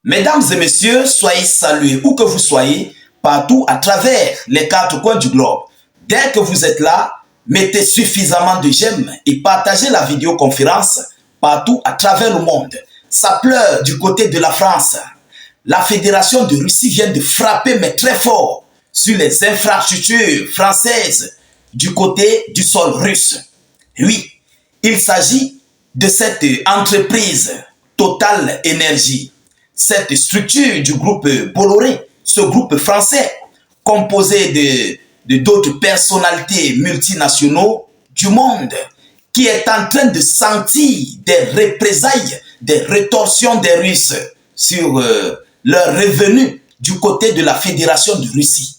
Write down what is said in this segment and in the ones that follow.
Mesdames et messieurs, soyez salués où que vous soyez, partout à travers les quatre coins du globe. Dès que vous êtes là, mettez suffisamment de j'aime et partagez la vidéoconférence partout à travers le monde. Ça pleure du côté de la France. La Fédération de Russie vient de frapper, mais très fort, sur les infrastructures françaises du côté du sol russe. Oui, il s'agit de cette entreprise Total Énergie. Cette structure du groupe Bolloré, ce groupe français, composé d'autres personnalités multinationaux du monde, qui est en train de sentir des représailles, des rétorsions des Russes sur leurs revenus du côté de la Fédération de Russie.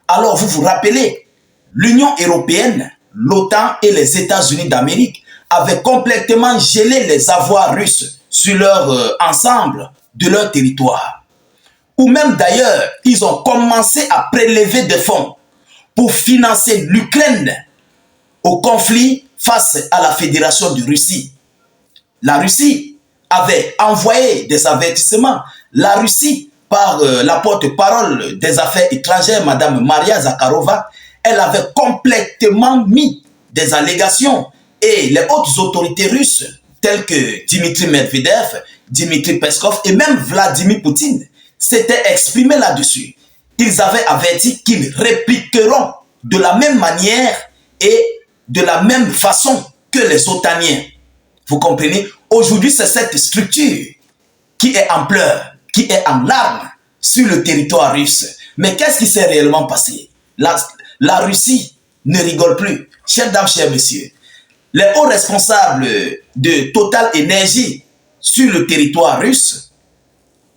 Alors vous vous rappelez, l'Union européenne, l'OTAN et les États-Unis d'Amérique avaient complètement gelé les avoirs russes sur leur ensemble de leur territoire. Ou même d'ailleurs, ils ont commencé à prélever des fonds pour financer l'Ukraine au conflit face à la Fédération de Russie. La Russie avait envoyé des avertissements. La Russie, par la porte-parole des affaires étrangères, Mme Maria Zakharova, elle avait complètement mis des allégations et les hautes autorités russes, telles que Dmitri Medvedev, Dmitri Peskov et même Vladimir Poutine, s'étaient exprimés là-dessus. Ils avaient averti qu'ils répliqueront de la même manière et de la même façon que les otaniens. Vous comprenez? Aujourd'hui, c'est cette structure qui est en pleurs, qui est en larmes sur le territoire russe. Mais qu'est-ce qui s'est réellement passé? La Russie ne rigole plus. Chères dames, chers messieurs, les hauts responsables de Total Énergie sur le territoire russe,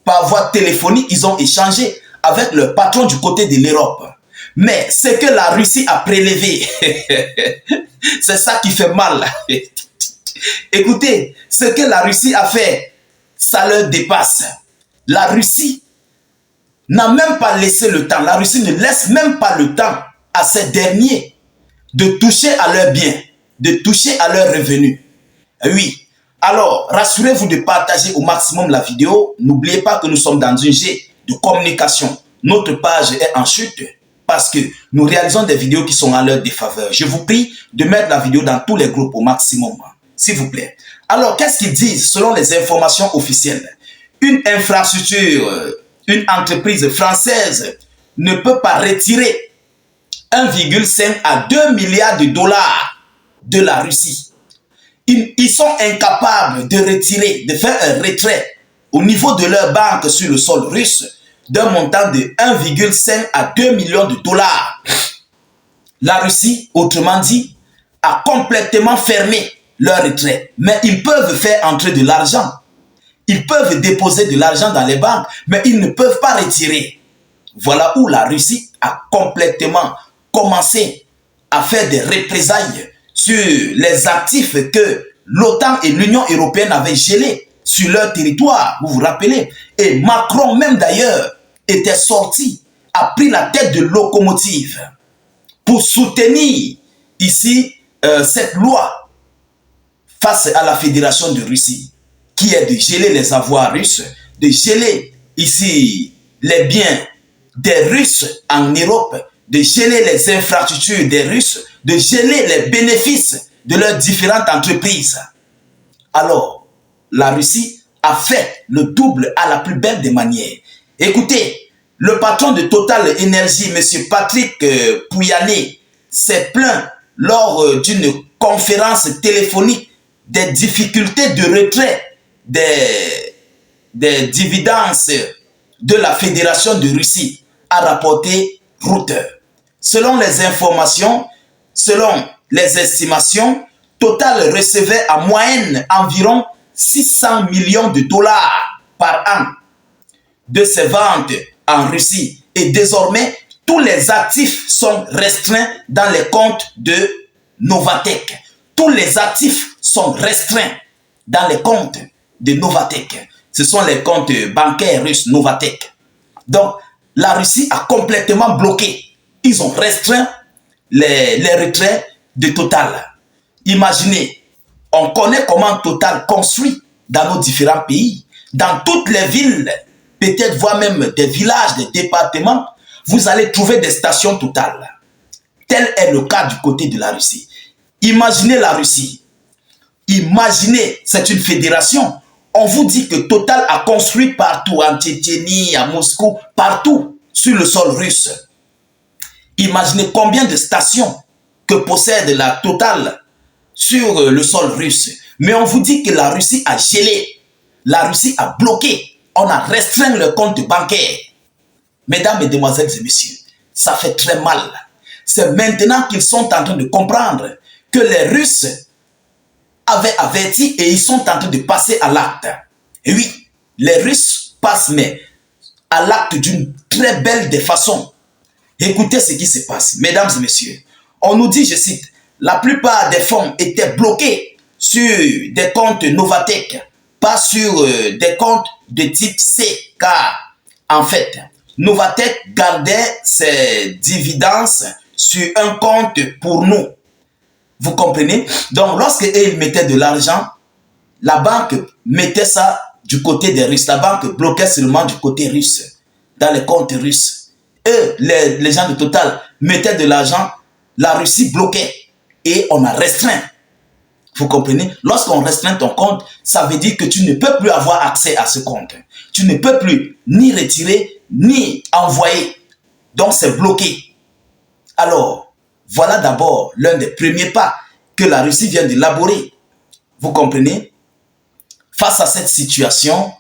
par voie téléphonique, ils ont échangé avec le patron du côté de l'Europe. Mais ce que la Russie a prélevé, c'est ça qui fait mal. Écoutez, ce que la Russie a fait, ça leur dépasse. La Russie n'a même pas laissé le temps. La Russie ne laisse même pas le temps à ces derniers de toucher à leurs biens, de toucher à leurs revenus. Oui. Alors, rassurez-vous de partager au maximum la vidéo. N'oubliez pas que nous sommes dans un jet de communication. Notre page est en chute parce que nous réalisons des vidéos qui sont à leur défaveur. Je vous prie de mettre la vidéo dans tous les groupes au maximum, s'il vous plaît. Alors, qu'est-ce qu'ils disent selon les informations officielles? Une infrastructure, une entreprise française ne peut pas retirer 1,5 à 2 milliards de dollars de la Russie. Ils sont incapables de retirer, de faire un retrait au niveau de leur banque sur le sol russe d'un montant de 1,5 à 2 millions de dollars. La Russie, autrement dit, a complètement fermé leur retrait. Mais ils peuvent faire entrer de l'argent. Ils peuvent déposer de l'argent dans les banques, mais ils ne peuvent pas retirer. Voilà où la Russie a complètement commencé à faire des représailles sur les actifs que l'OTAN et l'Union européenne avaient gelés sur leur territoire, vous vous rappelez. Et Macron même d'ailleurs était sorti, a pris la tête de locomotive pour soutenir ici cette loi face à la Fédération de Russie, qui est de geler les avoirs russes, de geler ici les biens des Russes en Europe, de geler les infrastructures des Russes, de geler les bénéfices de leurs différentes entreprises. Alors, la Russie a fait le double à la plus belle des manières. Écoutez, le patron de Total Énergie, M. Patrick Pouyanné, s'est plaint lors d'une conférence téléphonique des difficultés de retrait des dividendes de la Fédération de Russie, a rapporté Reuters. Selon les informations, selon les estimations, Total recevait en moyenne environ 600 millions de dollars par an de ses ventes en Russie. Et désormais, tous les actifs sont restreints dans les comptes de Novatek. Tous les actifs sont restreints dans les comptes de Novatek. Ce sont les comptes bancaires russes Novatek. Donc, la Russie a complètement bloqué. Ils ont restreint les retraits de Total. Imaginez, on connaît comment Total construit dans nos différents pays, dans toutes les villes peut-être voire même des villages, des départements, vous allez trouver des stations Total. Tel est le cas du côté de la Russie. Imaginez la Russie. Imaginez, c'est une fédération. On vous dit que Total a construit partout, en Tchétchénie, à Moscou, partout sur le sol russe. Imaginez combien de stations que possède la Total sur le sol russe. Mais on vous dit que la Russie a gelé. La Russie a bloqué. On a restreint le compte bancaire. Mesdames, mesdemoiselles et messieurs, ça fait très mal. C'est maintenant qu'ils sont en train de comprendre que les Russes avaient averti et ils sont en train de passer à l'acte. Et oui, les Russes passent mais à l'acte d'une très belle des façons. Écoutez ce qui se passe, mesdames et messieurs. On nous dit, je cite, la plupart des fonds étaient bloqués sur des comptes Novatec, pas sur des comptes de type C, car en fait, Novatec gardait ses dividendes sur un compte pour nous. Vous comprenez? Donc, lorsqu'ils mettaient de l'argent, la banque mettait ça du côté des Russes. La banque bloquait seulement du côté russe, dans les comptes russes. Eux, les gens de Total mettaient de l'argent, la Russie bloquait et on a restreint. Vous comprenez? Lorsqu'on restreint ton compte, ça veut dire que tu ne peux plus avoir accès à ce compte. Tu ne peux plus ni retirer, ni envoyer. Donc, c'est bloqué. Alors, voilà d'abord l'un des premiers pas que la Russie vient d'élaborer. Vous comprenez? Face à cette situation,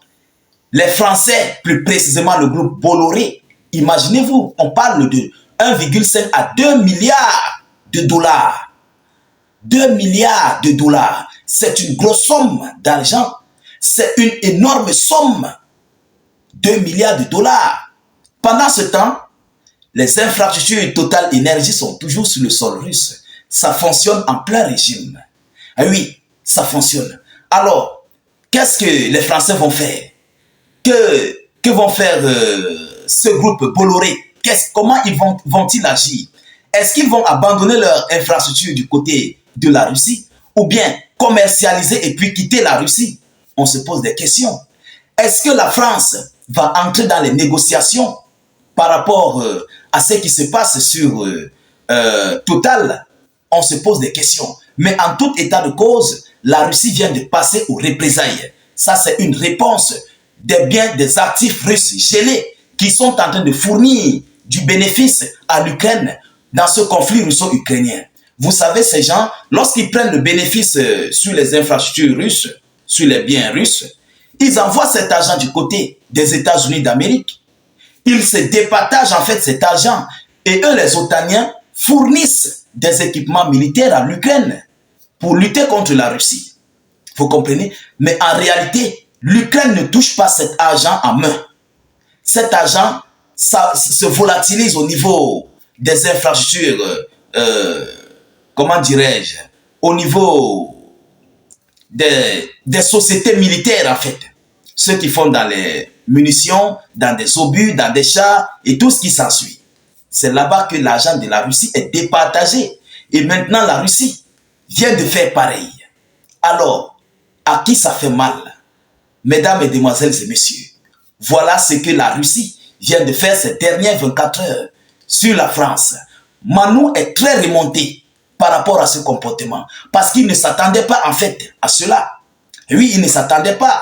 les Français, plus précisément le groupe Bolloré, imaginez-vous, on parle de 1,5 à 2 milliards de dollars. 2 milliards de dollars, c'est une grosse somme d'argent. C'est une énorme somme. 2 milliards de dollars. Pendant ce temps, les infrastructures Total Énergie sont toujours sur le sol russe. Ça fonctionne en plein régime. Ah oui, ça fonctionne. Alors, qu'est-ce que les Français vont faire? Que vont faire ce groupe Bolloré? Comment vont-ils agir? Est-ce qu'ils vont abandonner leur infrastructure du côté de la Russie? Ou bien commercialiser et puis quitter la Russie? On se pose des questions. Est-ce que la France va entrer dans les négociations par rapport à ce qui se passe sur Total? On se pose des questions. Mais en tout état de cause, la Russie vient de passer aux représailles. Ça, c'est une réponse des biens, des actifs russes gelés qui sont en train de fournir du bénéfice à l'Ukraine dans ce conflit russo-ukrainien. Vous savez, ces gens, lorsqu'ils prennent le bénéfice sur les infrastructures russes, sur les biens russes, ils envoient cet argent du côté des États-Unis d'Amérique. Ils se départagent en fait cet argent et eux, les Otaniens, fournissent des équipements militaires à l'Ukraine pour lutter contre la Russie. Vous comprenez? Mais en réalité, l'Ukraine ne touche pas cet argent en main. Cet argent, ça se volatilise au niveau des infrastructures, comment dirais-je, au niveau des sociétés militaires en fait. Ceux qui font dans les munitions, dans des obus, dans des chars et tout ce qui s'ensuit. C'est là-bas que l'argent de la Russie est départagé. Et maintenant, la Russie vient de faire pareil. Alors, à qui ça fait mal? Mesdames, mesdemoiselles et messieurs, voilà ce que la Russie vient de faire ces dernières 24 heures sur la France. Manu est très remonté par rapport à ce comportement. Parce qu'il ne s'attendait pas en fait à cela. Oui, il ne s'attendait pas.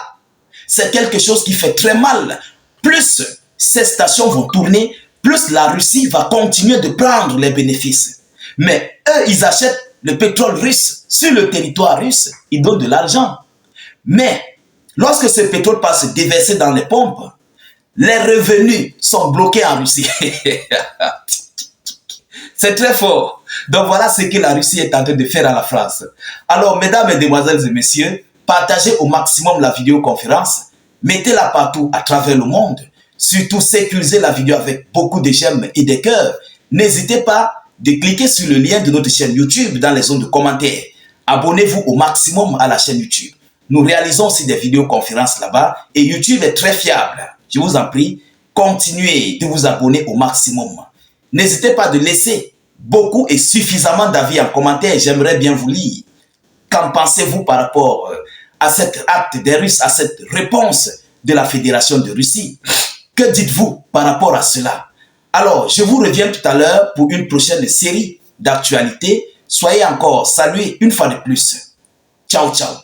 C'est quelque chose qui fait très mal. Plus ces stations vont tourner, plus la Russie va continuer de prendre les bénéfices. Mais eux, ils achètent le pétrole russe sur le territoire russe. Ils donnent de l'argent. Mais lorsque ce pétrole passe se déverser dans les pompes, les revenus sont bloqués en Russie. C'est très fort. Donc voilà ce que la Russie est en train de faire à la France. Alors, mesdames, mesdemoiselles et messieurs, partagez au maximum la vidéoconférence. Mettez-la partout à travers le monde. Surtout, sécurisez la vidéo avec beaucoup de j'aime et de cœurs. N'hésitez pas de cliquer sur le lien de notre chaîne YouTube dans les zones de commentaires. Abonnez-vous au maximum à la chaîne YouTube. Nous réalisons aussi des vidéoconférences là-bas et YouTube est très fiable. Je vous en prie, continuez de vous abonner au maximum. N'hésitez pas de laisser beaucoup et suffisamment d'avis en commentaire. J'aimerais bien vous lire. Qu'en pensez-vous par rapport à cet acte des Russes, à cette réponse de la Fédération de Russie? Que dites-vous par rapport à cela? Alors, je vous reviens tout à l'heure pour une prochaine série d'actualités. Soyez encore salués une fois de plus. Ciao, ciao.